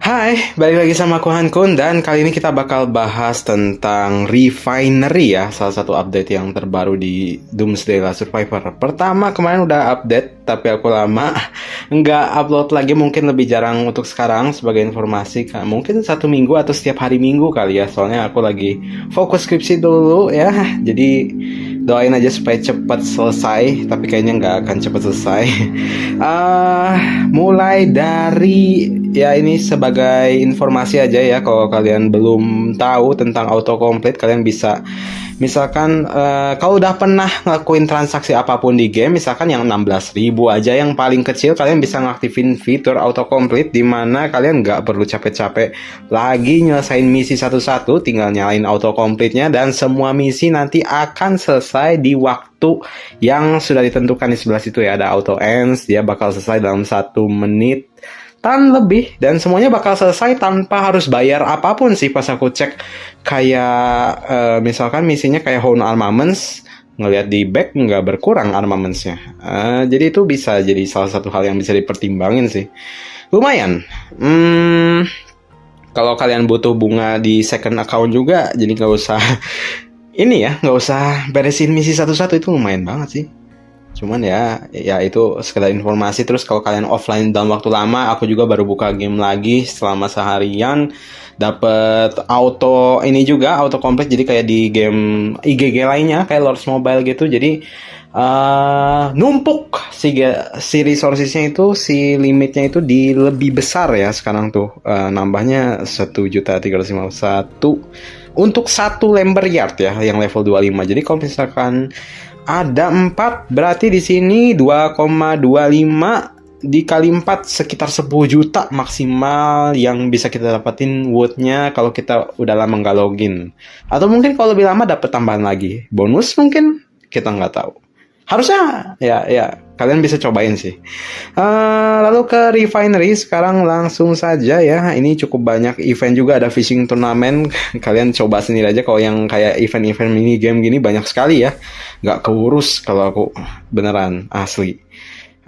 Hai, balik lagi sama aku Hankun dan kali ini kita bakal bahas tentang Refinery ya, salah satu update yang terbaru di Doomsday La Survivor. Pertama kemarin udah update, tapi aku lama nggak upload lagi, mungkin lebih jarang untuk sekarang sebagai informasi. Mungkin 1 minggu atau setiap hari Minggu kali ya, soalnya aku lagi fokus skripsi dulu ya, jadi doain aja supaya cepat selesai, tapi kayaknya nggak akan cepat selesai. Mulai dari ya ini sebagai informasi aja ya, kalau kalian belum tahu tentang autocomplete, kalian bisa misalkan kalau udah pernah ngelakuin transaksi apapun di game, misalkan yang 16.000 aja yang paling kecil, kalian bisa ngaktifin fitur autocomplete di mana kalian nggak perlu capek-capek lagi nyelesain misi satu-satu, tinggal nyalain autocomplete-nya dan semua misi nanti akan selesai di waktu yang sudah ditentukan di sebelah situ ya. Ada auto ends, dia bakal selesai dalam 1 menit tan lebih, dan semuanya bakal selesai tanpa harus bayar apapun sih. Pas aku cek kayak misalkan misinya kayak Hone Armaments, ngelihat di back nggak berkurang armamentsnya. Jadi itu bisa jadi salah satu hal yang bisa dipertimbangin sih. Lumayan. Kalau kalian butuh bunga di second account juga, jadi nggak usah ini ya, nggak usah beresin misi satu-satu, itu lumayan banget sih. Cuman ya itu sekedar informasi. Terus kalau kalian offline dalam waktu lama, aku juga baru buka game lagi selama seharian, dapet auto ini juga, auto complete, jadi kayak di game IGG lainnya kayak Lords Mobile gitu. Jadi numpuk si resourcesnya itu, si limitnya itu di lebih besar ya sekarang tuh. Nambahnya 1.351 untuk satu lembar yard ya, yang level 25. Jadi kalau misalkan ada 4, berarti di sini 2,25 dikali 4 sekitar 10 juta maksimal yang bisa kita dapetin woodnya kalau kita udah lama nggak login. Atau mungkin kalau lebih lama dapet tambahan lagi. Bonus mungkin, kita nggak tahu. Harusnya ya kalian bisa cobain sih. Lalu ke Refinery sekarang langsung saja ya. Ini cukup banyak event juga, ada fishing turnamen. Kalian coba sendiri aja, kalau yang kayak event-event mini game gini banyak sekali ya. Nggak keurus kalau aku, beneran asli.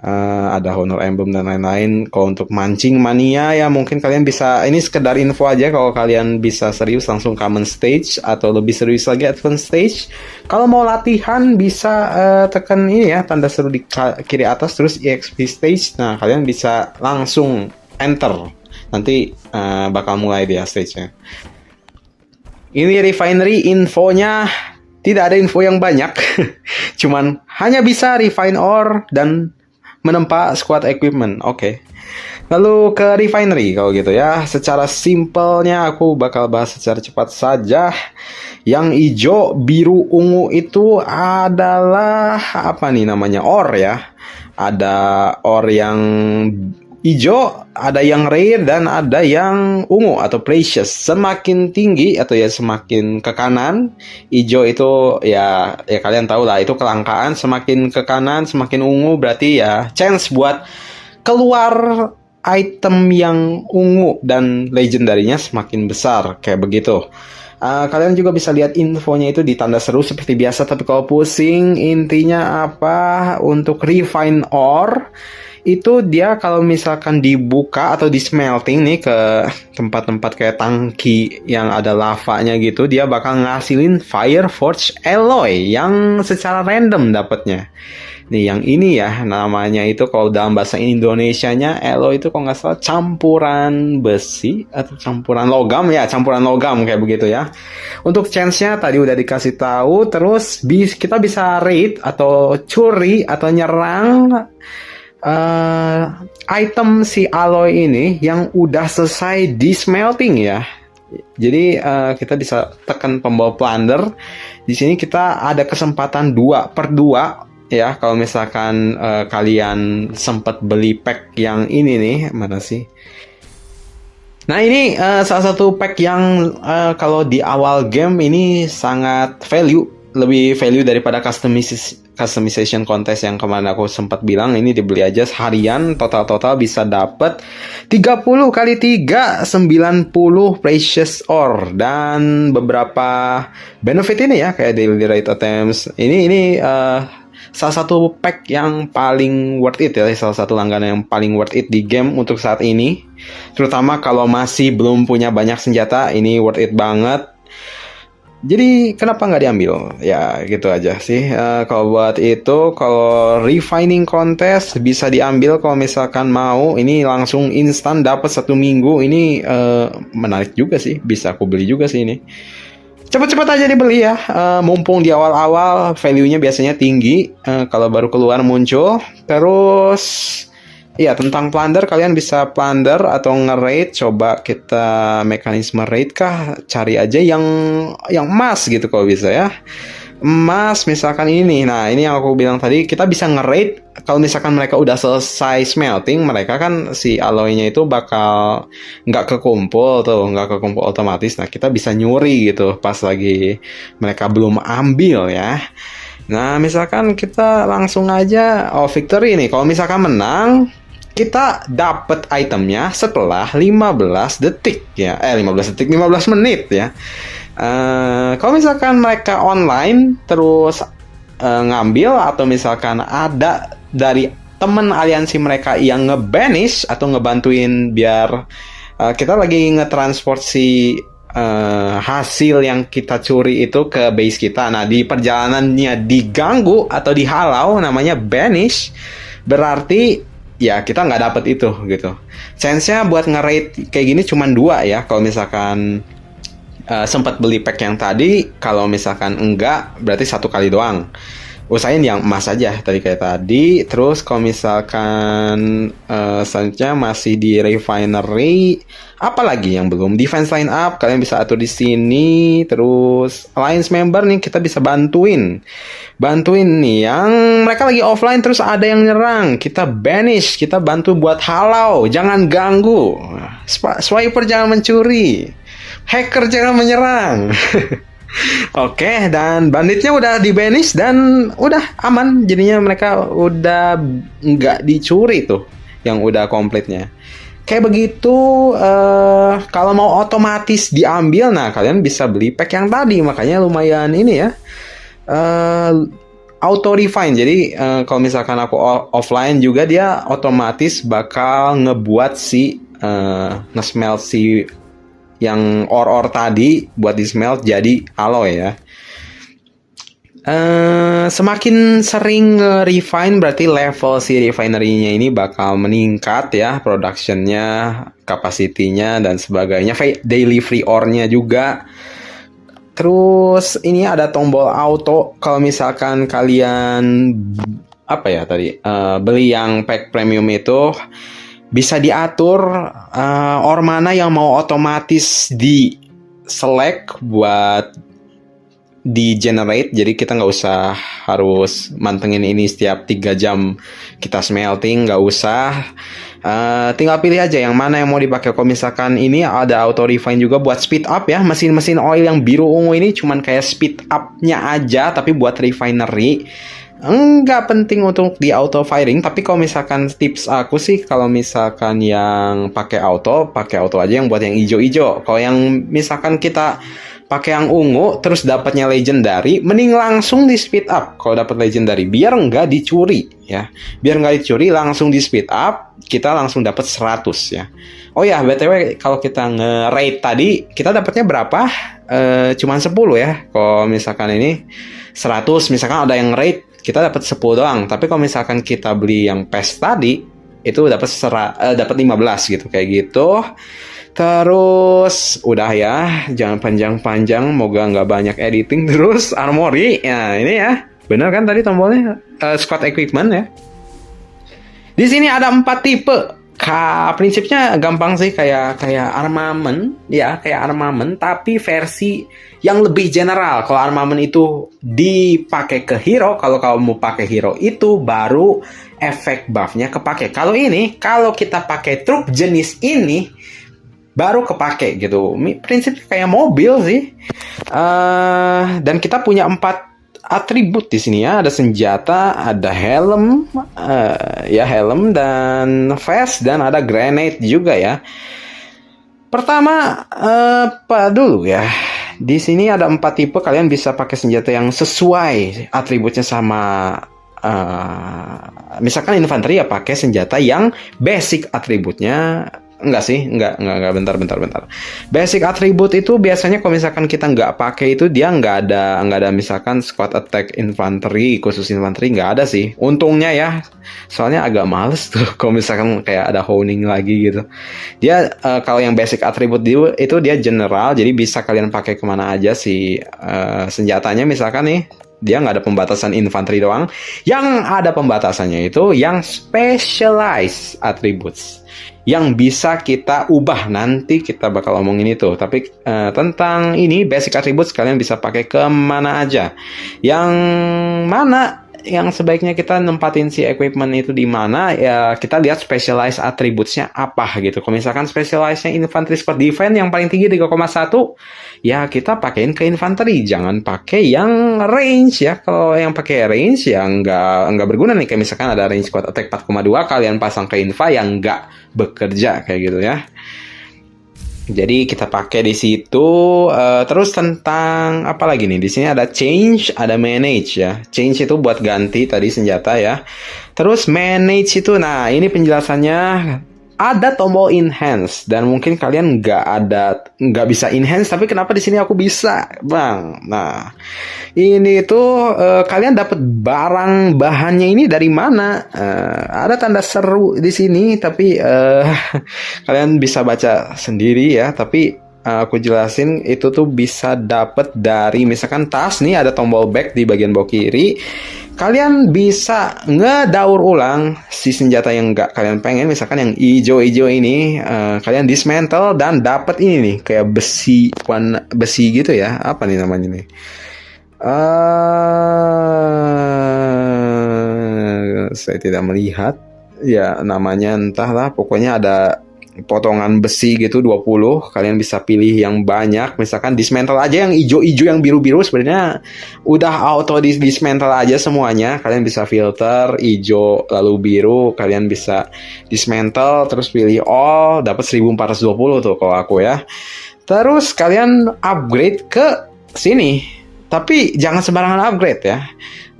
Ada Honor Emblem dan lain-lain. Kalau untuk mancing mania ya mungkin kalian bisa, ini sekedar info aja, kalau kalian bisa serius langsung common stage, atau lebih serius lagi advance stage. Kalau mau latihan bisa tekan ini ya, tanda seru di kiri atas, terus EXP stage. Nah kalian bisa langsung enter, nanti bakal mulai dia stage-nya. Ini Refinery infonya tidak ada info yang banyak. Cuman hanya bisa refine ore dan menempa squad equipment. Oke. Lalu ke Refinery kalau gitu ya. Secara simpelnya aku bakal bahas secara cepat saja. Yang hijau, biru, ungu itu adalah apa nih namanya? Ore ya. Ada ore yang hijau, ada yang rare, dan ada yang ungu atau precious. Semakin tinggi atau ya semakin ke kanan, hijau itu ya kalian tahu lah, itu kelangkaan. Semakin ke kanan, semakin ungu, berarti ya chance buat keluar item yang ungu dan legendarinya semakin besar, kayak begitu. Kalian juga bisa lihat infonya itu di tanda seru seperti biasa. Tapi kalau pusing, intinya apa, untuk refine ore itu dia kalau misalkan dibuka atau di smelting nih ke tempat-tempat kayak tangki yang ada lavanya gitu, dia bakal ngasilin Fire Forge Alloy yang secara random dapatnya. Nih yang ini ya namanya itu, kalau dalam bahasa Indonesianya alloy itu kalau nggak salah campuran besi atau campuran logam ya, campuran logam kayak begitu ya. Untuk chance-nya tadi udah dikasih tahu. Terus kita bisa raid atau curi atau nyerang item si alloy ini yang udah selesai di smelting ya. Jadi kita bisa tekan pembawa plunder. Di sini kita ada kesempatan 2/2 ya, kalau misalkan kalian sempat beli pack yang ini nih, mana sih? Nah ini salah satu pack yang kalau di awal game ini sangat lebih value daripada customization contest yang kemarin aku sempat bilang. Ini dibeli aja harian, total bisa dapat 30 kali 3 90 precious ore dan beberapa benefit ini ya, kayak daily rate items. Ini salah satu pack yang paling worth it ya, salah satu langganan yang paling worth it di game untuk saat ini. Terutama kalau masih belum punya banyak senjata, ini worth it banget. Jadi kenapa nggak diambil? Ya gitu aja sih. Kalau buat itu, kalau refining contest bisa diambil kalau misalkan mau. Ini langsung instan dapat 1 minggu. Ini menarik juga sih. Bisa aku beli juga sih ini. Cepat-cepat aja dibeli ya. Mumpung di awal-awal value-nya biasanya tinggi. Kalau baru keluar muncul. Terus ya, tentang plunder, kalian bisa plunder atau nge-raid. Coba kita mekanisme raid kah? Cari aja yang emas gitu kalau bisa ya. Emas misalkan ini. Nah, ini yang aku bilang tadi, kita bisa nge-raid. Kalau misalkan mereka udah selesai smelting, mereka kan si alloy-nya itu bakal nggak kekumpul otomatis. Nah, kita bisa nyuri gitu pas lagi mereka belum ambil ya. Nah, misalkan kita langsung aja victory nih. Kalau misalkan menang, kita dapat itemnya setelah 15 detik ya. 15 menit ya. Kalau misalkan mereka online terus ngambil, atau misalkan ada dari temen aliansi mereka yang nge-banish atau ngebantuin biar kita lagi nge-transport si hasil yang kita curi itu ke base kita. Nah, di perjalanannya diganggu atau dihalau, namanya banish, berarti ya kita nggak dapet itu gitu. Chance-nya buat nge-raid kayak gini cuma 2 ya. Kalau misalkan sempat beli pack yang tadi, kalau misalkan enggak berarti 1 kali doang. Usahain yang emas aja tadi kayak tadi. Terus kalau misalkan selanjutnya masih di refinery, apalagi yang belum defense line up, kalian bisa atur di sini. Terus alliance member nih, kita bisa bantuin nih yang mereka lagi offline terus ada yang nyerang, kita banish, kita bantu buat halau, jangan ganggu. Swiper jangan mencuri, hacker jangan menyerang. Oke, dan banditnya udah di banish dan udah aman. Jadinya mereka udah nggak dicuri tuh yang udah komplitnya. Kayak begitu. Kalau mau otomatis diambil, nah kalian bisa beli pack yang tadi. Makanya lumayan ini ya, auto refine. Jadi kalau misalkan aku offline juga, dia otomatis bakal ngebuat si nge-smelt si yang ore tadi buat di smelt jadi alloy ya. Semakin sering refine, berarti level si refinery-nya ini bakal meningkat ya, productionnya, capacity-nya dan sebagainya, daily free ore-nya juga. Terus ini ada tombol auto. Kalau misalkan kalian beli yang pack premium itu, bisa diatur ore mana yang mau otomatis di select buat di generate. Jadi kita nggak usah harus mantengin ini setiap 3 jam kita smelting, nggak usah. Tinggal pilih aja yang mana yang mau dipakai. Kalau misalkan ini ada auto refine juga buat speed up ya. Mesin-mesin oil yang biru ungu ini cuman kayak speed up-nya aja, tapi buat refinery enggak penting untuk di auto firing. Tapi kalau misalkan tips aku sih, kalau misalkan yang pakai auto aja yang buat yang hijau-hijau. Kalau yang misalkan kita pakai yang ungu terus dapatnya legendary, mending langsung di speed up kalau dapat legendary, biar nggak dicuri ya. Biar nggak dicuri, langsung di speed up, kita langsung dapat 100 ya. Oh ya, BTW kalau kita nge-raid tadi, kita dapatnya berapa? Cuman 10 ya. Kalau misalkan ini 100, misalkan ada yang raid, kita dapat 10 doang. Tapi kalau misalkan kita beli yang PES tadi, itu dapat 15 gitu, kayak gitu. Terus udah ya, jangan panjang-panjang, moga nggak banyak editing. Terus armory, ya ini ya, bener kan tadi tombolnya, squad equipment ya. Di sini ada 4 tipe. Prinsipnya gampang sih, kayak armament ya, kayak armament tapi versi yang lebih general. Kalau armament itu dipakai ke hero, kalau kamu pakai hero itu baru efek buffnya kepake. Kalau ini, kalau kita pakai truk jenis ini baru kepake gitu. Prinsipnya kayak mobil sih. Dan kita punya 4 atribut di sini ya. Ada senjata, ada helm, helm dan vest, dan ada grenade juga ya. Pertama, apa dulu ya? Di sini ada 4 tipe. Kalian bisa pakai senjata yang sesuai atributnya sama misalkan infanteri ya pakai senjata yang basic atributnya. Enggak sih, enggak, bentar. Basic atribut itu biasanya kalau misalkan kita nggak pakai itu dia nggak ada misalkan squad attack infanteri, khusus infanteri nggak ada sih. Untungnya ya, soalnya agak males tuh kalau misalkan kayak ada honing lagi gitu. Dia kalau yang basic atribut itu dia general, jadi bisa kalian pakai kemana aja sih senjatanya misalkan nih. Dia nggak ada pembatasan infanteri doang. Yang ada pembatasannya itu yang specialized attributes. Yang bisa kita ubah, nanti kita bakal omongin itu. Tapi tentang ini basic attributes kalian bisa pakai kemana aja. Yang mana yang sebaiknya kita nempatin si equipment itu di mana, ya kita lihat specialized attributes-nya apa gitu. Kalau misalkan specialized-nya infantry squad defense yang paling tinggi 3,1, ya kita pakein ke infanteri, jangan pakai yang range ya. Kalau yang pakai range ya nggak berguna nih. Kayak misalkan ada range squad attack 4,2, kalian pasang ke infa yang nggak bekerja kayak gitu ya. Jadi kita pakai di situ. Terus tentang apa lagi nih? Di sini ada change, ada manage ya. Change itu buat ganti tadi senjata ya. Terus manage itu, nah ini penjelasannya ada tombol enhance dan mungkin kalian nggak bisa enhance, tapi kenapa di sini aku bisa, bang? Nah ini tuh kalian dapat barang bahannya ini dari mana? Ada tanda seru di sini, tapi kalian bisa baca sendiri ya. Tapi aku jelasin itu tuh bisa dapat dari misalkan tas nih, ada tombol back di bagian bawah kiri. Kalian bisa ngedaur ulang si senjata yang nggak kalian pengen, misalkan yang hijau-hijau ini, kalian dismantle dan dapat ini nih kayak besi gitu ya. Apa nih namanya nih? Saya tidak melihat ya namanya, entahlah, pokoknya ada potongan besi gitu 20, kalian bisa pilih yang banyak, misalkan dismantle aja yang hijau-hijau, yang biru-biru sebenarnya udah auto dismantle aja semuanya. Kalian bisa filter hijau lalu biru, kalian bisa dismantle terus pilih all, dapat 1420 tuh kalau aku ya. Terus kalian upgrade ke sini, tapi jangan sembarangan upgrade ya.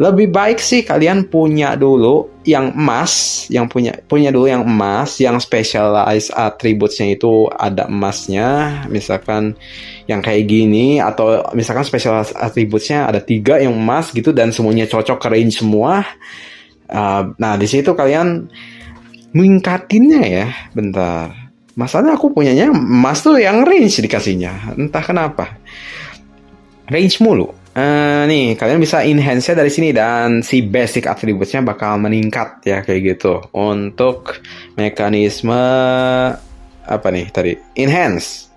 Lebih baik sih kalian punya dulu yang emas, yang punya dulu yang emas, yang specialized attributes-nya itu ada emasnya, misalkan yang kayak gini, atau misalkan specialized attributes-nya ada 3 yang emas gitu dan semuanya cocok ke range semua. Nah di situ kalian meningkatinnya ya. Bentar, masalahnya aku punyanya emas tuh yang range dikasihnya, entah kenapa range mulu. Nih kalian bisa enhance-nya dari sini dan si basic attributes-nya bakal meningkat ya kayak gitu. Untuk mekanisme apa nih tadi? Enhance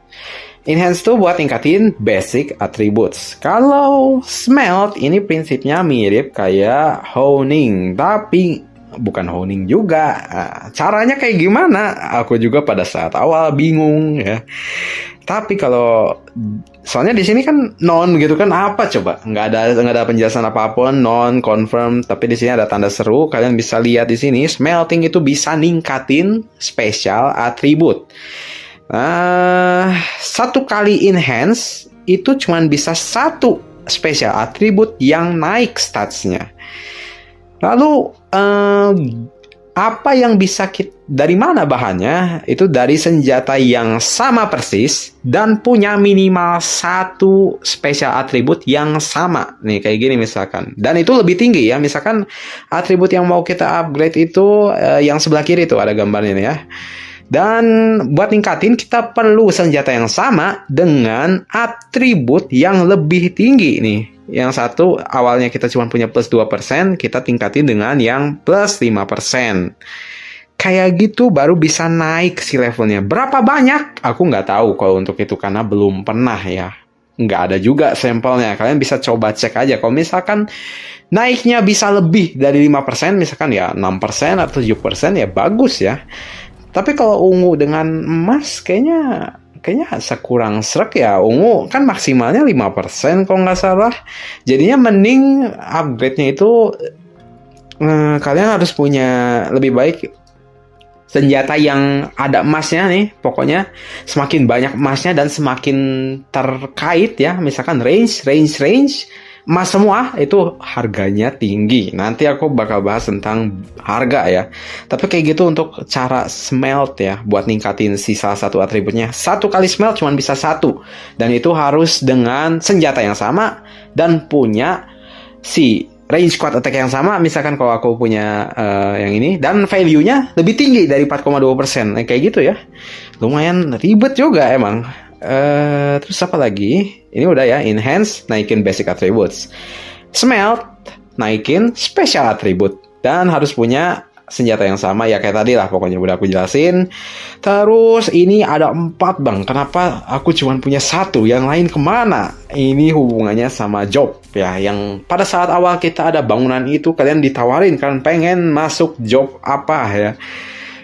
tuh buat ningkatin basic attributes. Kalau smelt ini prinsipnya mirip kayak honing, tapi bukan honing juga. Caranya kayak gimana? Aku juga pada saat awal bingung ya. Tapi kalau soalnya di sini kan non gitu kan, apa coba? Nggak ada penjelasan apapun, non confirm. Tapi di sini ada tanda seru. Kalian bisa lihat di sini, smelting itu bisa ningkatin special attribute. Satu kali enhance itu cuman bisa 1 special attribute yang naik statsnya. Lalu apa yang bisa dari mana bahannya? Itu dari senjata yang sama persis dan punya minimal 1 special attribute yang sama. Nih kayak gini misalkan. Dan itu lebih tinggi ya. Misalkan atribut yang mau kita upgrade itu yang sebelah kiri tuh ada gambarnya nih ya. Dan buat ningkatin kita perlu senjata yang sama dengan atribut yang lebih tinggi nih. Yang satu awalnya kita cuma punya plus 2%, kita tingkatin dengan yang plus 5%. Kayak gitu baru bisa naik si levelnya. Berapa banyak? Aku nggak tahu kalau untuk itu karena belum pernah ya. Nggak ada juga sampelnya. Kalian bisa coba cek aja. Kalau misalkan naiknya bisa lebih dari 5%, misalkan ya 6% atau 7% ya bagus ya. Tapi kalau ungu dengan emas kayaknya sekurang srek ya. Ungu kan maksimalnya 5% kalau nggak salah. Jadinya mending upgrade-nya itu kalian harus punya lebih baik senjata yang ada emasnya nih. Pokoknya semakin banyak emasnya dan semakin terkait ya. Misalkan range emas semua, itu harganya tinggi. Nanti aku bakal bahas tentang harga ya. Tapi kayak gitu untuk cara smelt ya, buat ningkatin si salah satu atributnya. Satu kali smelt cuma bisa satu, dan itu harus dengan senjata yang sama dan punya si range quad attack yang sama. Misalkan kalau aku punya yang ini, dan value-nya lebih tinggi dari 4,2%. Kayak gitu ya. Lumayan ribet juga emang. Terus apa lagi? Ini udah ya, enhance, naikin basic attributes. Smelt, naikin special attribute. Dan harus punya senjata yang sama ya, kayak tadi lah pokoknya udah aku jelasin. Terus ini ada 4 bang. Kenapa aku cuma punya 1? Yang lain kemana? Ini hubungannya sama job ya. Yang pada saat awal kita ada bangunan itu, kalian ditawarin kan pengen masuk job apa ya.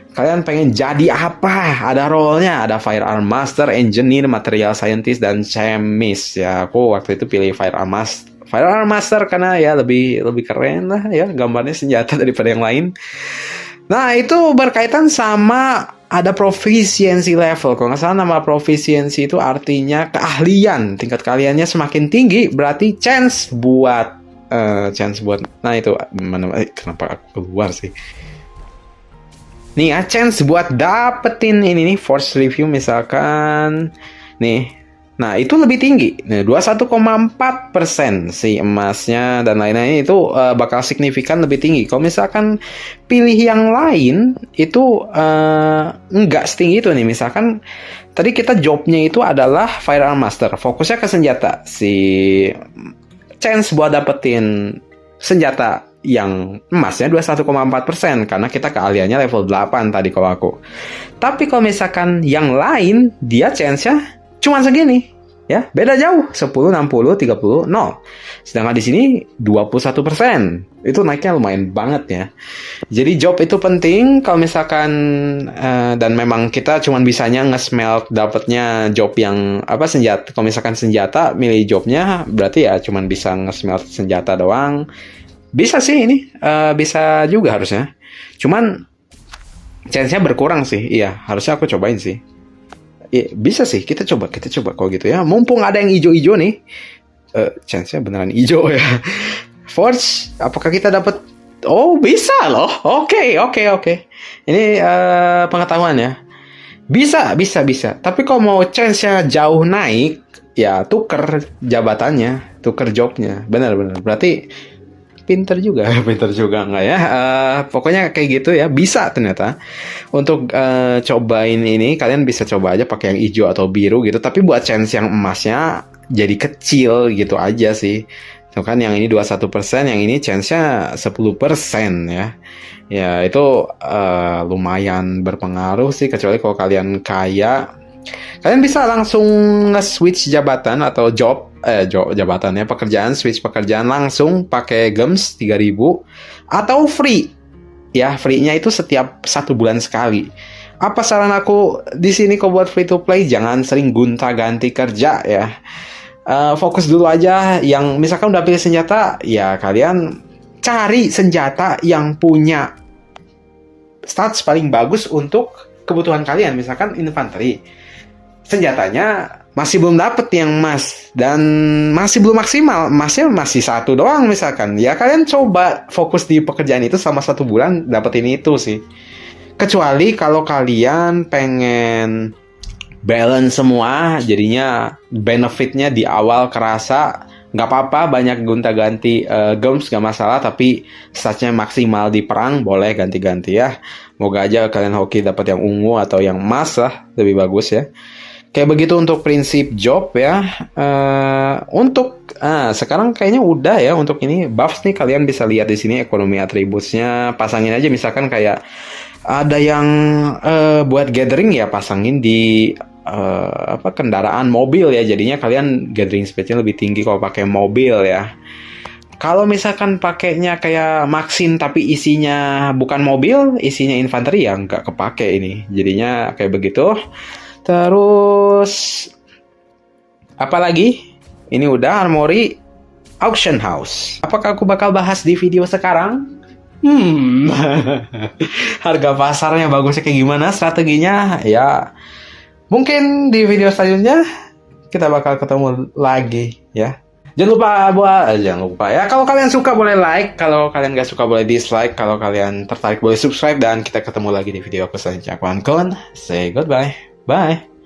Kalian pengen jadi apa? Ada role-nya, ada Firearm Master, Engineer, Material Scientist, dan Chemist ya. Aku waktu itu pilih Firearm Master karena ya lebih keren lah ya, gambarnya senjata daripada yang lain. Nah, itu berkaitan sama ada proficiency level. Kalau nggak salah nama proficiency itu artinya keahlian. Tingkat keahliannya semakin tinggi, berarti chance buat nah itu kenapa aku keluar sih? Nih ya, chance buat dapetin ini nih, force review misalkan. Nih, nah itu lebih tinggi. Nah, 21,4% si emasnya dan lain-lain itu bakal signifikan lebih tinggi. Kalau misalkan pilih yang lain itu enggak setinggi itu nih. Misalkan tadi kita jobnya itu adalah Firearm Master, fokusnya ke senjata. Si chance buat dapetin senjata yang emasnya 21,4% karena kita keahliannya level 8 tadi kalau aku. Tapi kalau misalkan yang lain, dia chance-nya cuma segini ya, beda jauh, 10, 60, 30, 0. Sedangkan di sini 21%. Itu naiknya lumayan banget ya. Jadi job itu penting kalau misalkan dan memang kita cuma bisanya nge-smelt dapetnya job yang senjata. Kalau misalkan senjata milih jobnya, berarti ya cuma bisa nge-smelt senjata doang. Bisa sih ini, bisa juga harusnya. Cuman chance-nya berkurang sih. Iya, harusnya aku cobain sih. Bisa sih, kita coba kalau gitu ya. Mumpung ada yang hijau-hijau nih. Chance-nya beneran hijau ya. Forge, apakah kita dapat? Oh, bisa loh. Oke. Ini pengetahuan ya. Bisa. Tapi kalau mau chance-nya jauh naik, ya tuker jabatannya, tuker jobnya. Benar. Berarti pinter juga nggak ya? Pokoknya kayak gitu ya, bisa ternyata. Untuk cobain ini, kalian bisa coba aja pakai yang hijau atau biru gitu. Tapi buat chance yang emasnya jadi kecil gitu aja sih. Tuh kan yang ini 21%, yang ini chance-nya 10% ya. Ya itu lumayan berpengaruh sih, kecuali kalau kalian kaya. Kalian bisa langsung nge-switch jabatan atau jabatannya, pekerjaan, switch pekerjaan langsung pakai GEMS 3000 atau free. Ya, free-nya itu setiap 1 bulan sekali. Apa saran aku di sini kalau buat free to play, jangan sering gonta-ganti kerja ya. Fokus dulu aja, yang misalkan udah pilih senjata, ya kalian cari senjata yang punya stats paling bagus untuk kebutuhan kalian. Misalkan infanteri, senjatanya masih belum dapet yang emas dan masih belum maksimal, emasnya masih 1 doang misalkan. Ya kalian coba fokus di pekerjaan itu selama 1 bulan, dapetin itu sih. Kecuali kalau kalian pengen balance semua, jadinya benefitnya di awal kerasa. Nggak apa-apa banyak gonta-ganti gems, nggak masalah. Tapi statsnya maksimal di perang, boleh ganti-ganti ya. Moga aja kalian hoki dapat yang ungu atau yang emas lah, lebih bagus ya. Kayak begitu untuk prinsip job ya. Untuk sekarang kayaknya udah ya untuk ini buffs nih, kalian bisa lihat di sini ekonomi atributnya. Pasangin aja misalkan kayak ada yang buat gathering ya, pasangin di kendaraan mobil ya. Jadinya kalian gathering speed-nya lebih tinggi kalau pakai mobil ya. Kalau misalkan pakainya kayak Maxin tapi isinya bukan mobil, isinya infanteri, ya nggak kepake ini. Jadinya kayak begitu. Terus apa lagi? Ini udah armory, auction house. Apakah aku bakal bahas di video sekarang? Harga pasarnya bagusnya kayak gimana, strateginya? Ya, mungkin di video selanjutnya kita bakal ketemu lagi ya. Jangan lupa ya, kalau kalian suka boleh like, kalau kalian gak suka boleh dislike, kalau kalian tertarik boleh subscribe, dan kita ketemu lagi di video aku selanjutnya. Kawan-kawan, say goodbye. Bye.